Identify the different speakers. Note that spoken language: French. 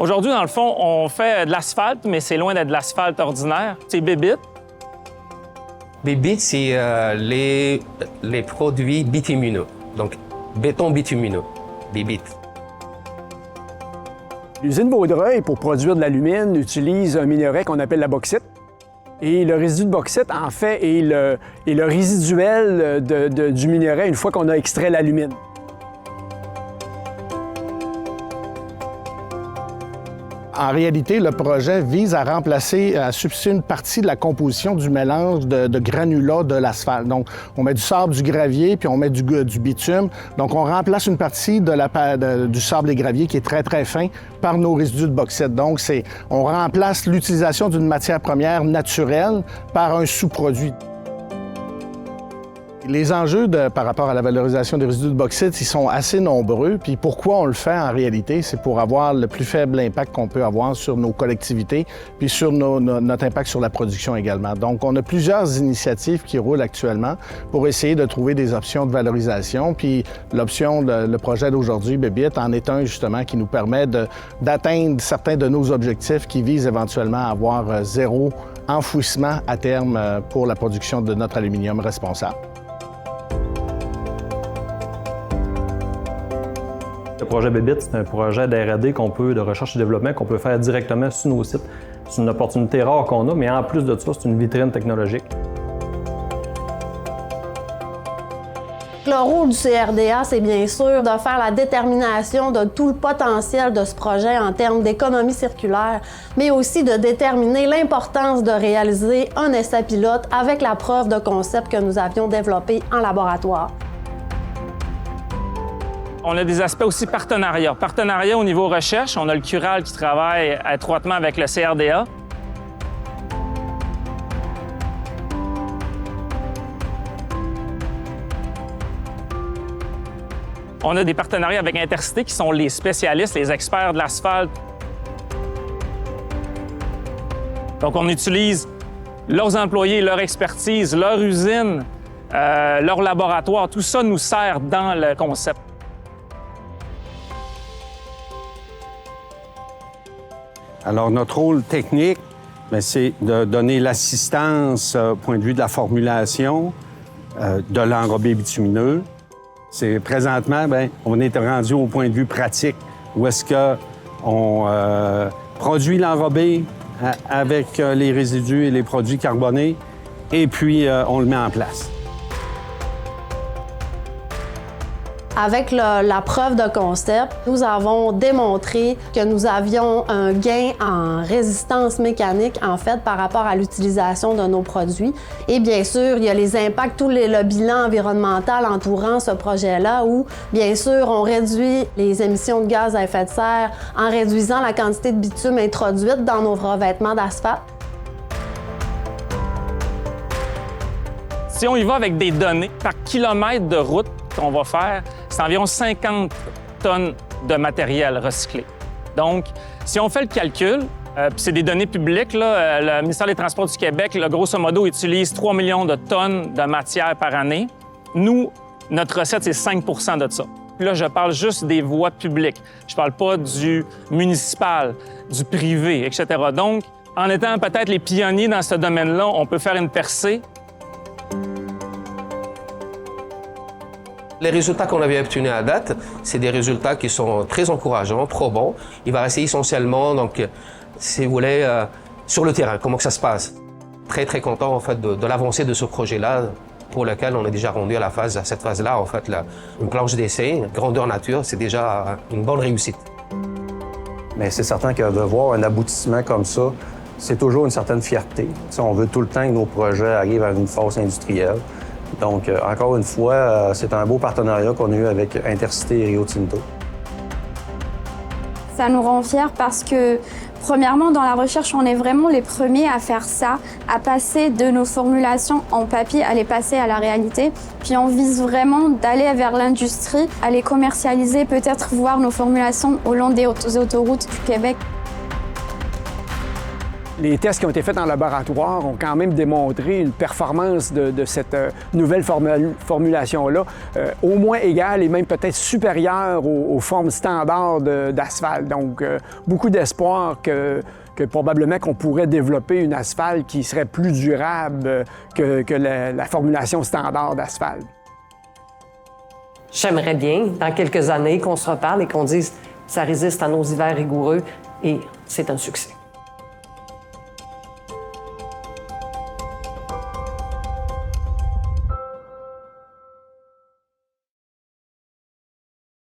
Speaker 1: Aujourd'hui, dans le fond, on fait de l'asphalte, mais c'est loin d'être de l'asphalte ordinaire. C'est Bébite.
Speaker 2: Bébite, c'est les produits bitumineux, donc béton bitumineux, Bébite.
Speaker 3: L'usine Vaudreuil, pour produire de l'alumine, utilise un minerai qu'on appelle la bauxite. Et le résidu de bauxite, en fait, est le résiduel du minerai une fois qu'on a extrait l'alumine.
Speaker 4: En réalité, le projet vise à remplacer, à substituer une partie de la composition du mélange de granulats de l'asphalte. Donc, on met du sable, du gravier, puis on met du bitume. Donc, on remplace une partie du sable et gravier qui est très, très fin par nos résidus de bauxite. Donc, on remplace l'utilisation d'une matière première naturelle par un sous-produit. Les enjeux par rapport à la valorisation des résidus de bauxite, ils sont assez nombreux. Puis pourquoi on le fait en réalité? C'est pour avoir le plus faible impact qu'on peut avoir sur nos collectivités, puis sur notre impact sur la production également. Donc, on a plusieurs initiatives qui roulent actuellement pour essayer de trouver des options de valorisation. Puis le projet d'aujourd'hui, Bébite, en est un justement qui nous permet d'atteindre certains de nos objectifs qui visent éventuellement à avoir zéro enfouissement à terme pour la production de notre aluminium responsable.
Speaker 5: Le projet Bébite, c'est un projet d'R&D de recherche et développement qu'on peut faire directement sur nos sites. C'est une opportunité rare qu'on a, mais en plus de ça, c'est une vitrine technologique.
Speaker 6: Le rôle du CRDA, c'est bien sûr de faire la détermination de tout le potentiel de ce projet en termes d'économie circulaire, mais aussi de déterminer l'importance de réaliser un essai pilote avec la preuve de concept que nous avions développée en laboratoire.
Speaker 1: On a des aspects aussi partenariat. Partenariat au niveau recherche. On a le Cural qui travaille étroitement avec le CRDA. On a des partenariats avec Intercité qui sont les spécialistes, les experts de l'asphalte. Donc, on utilise leurs employés, leur expertise, leur usine, leur laboratoire. Tout ça nous sert dans le concept.
Speaker 7: Alors, notre rôle technique, c'est de donner l'assistance au point de vue de la formulation de l'enrobé bitumineux. Présentement, on est rendu au point de vue pratique, où est-ce qu'on produit l'enrobé avec les résidus et les produits carbonés, et puis on le met en place.
Speaker 6: Avec la preuve de concept, nous avons démontré que nous avions un gain en résistance mécanique, en fait, par rapport à l'utilisation de nos produits. Et bien sûr, il y a les impacts, le bilan environnemental entourant ce projet-là, où, bien sûr, on réduit les émissions de gaz à effet de serre en réduisant la quantité de bitume introduite dans nos revêtements d'asphalte.
Speaker 1: Si on y va avec des données par kilomètre de route qu'on va faire, c'est environ 50 tonnes de matériel recyclé. Donc, si on fait le calcul, puis c'est des données publiques, là, le ministère des Transports du Québec, là, grosso modo, utilise 3 millions de tonnes de matière par année. Nous, notre recette, c'est 5 de ça. Puis là, je parle juste des voies publiques. Je parle pas du municipal, du privé, etc. Donc, en étant peut-être les pionniers dans ce domaine-là, on peut faire une percée.
Speaker 2: Les résultats qu'on avait obtenus à date, c'est des résultats qui sont très encourageants, probants. Il va rester essentiellement, donc, si vous voulez, sur le terrain, comment que ça se passe. Très, très content, en fait, de l'avancée de ce projet-là, pour lequel on est déjà rendu à cette phase-là, en fait, une planche d'essai, grandeur nature, c'est déjà une bonne réussite.
Speaker 8: Mais c'est certain que de voir un aboutissement comme ça, c'est toujours une certaine fierté. On veut tout le temps que nos projets arrivent à une phase industrielle. Donc, encore une fois, c'est un beau partenariat qu'on a eu avec Intercité et Rio Tinto.
Speaker 9: Ça nous rend fiers parce que, premièrement, dans la recherche, on est vraiment les premiers à faire ça, à passer de nos formulations en papier, à les passer à la réalité. Puis on vise vraiment d'aller vers l'industrie, à les commercialiser, peut-être voir nos formulations au long des autoroutes du Québec.
Speaker 3: Les tests qui ont été faits en laboratoire ont quand même démontré une performance de cette nouvelle formulation-là au moins égale et même peut-être supérieure aux formes standards d'asphalte. Donc, beaucoup d'espoir que probablement qu'on pourrait développer une asphalte qui serait plus durable que la formulation standard d'asphalte.
Speaker 10: J'aimerais bien, dans quelques années, qu'on se reparle et qu'on dise « ça résiste à nos hivers rigoureux » et c'est un succès.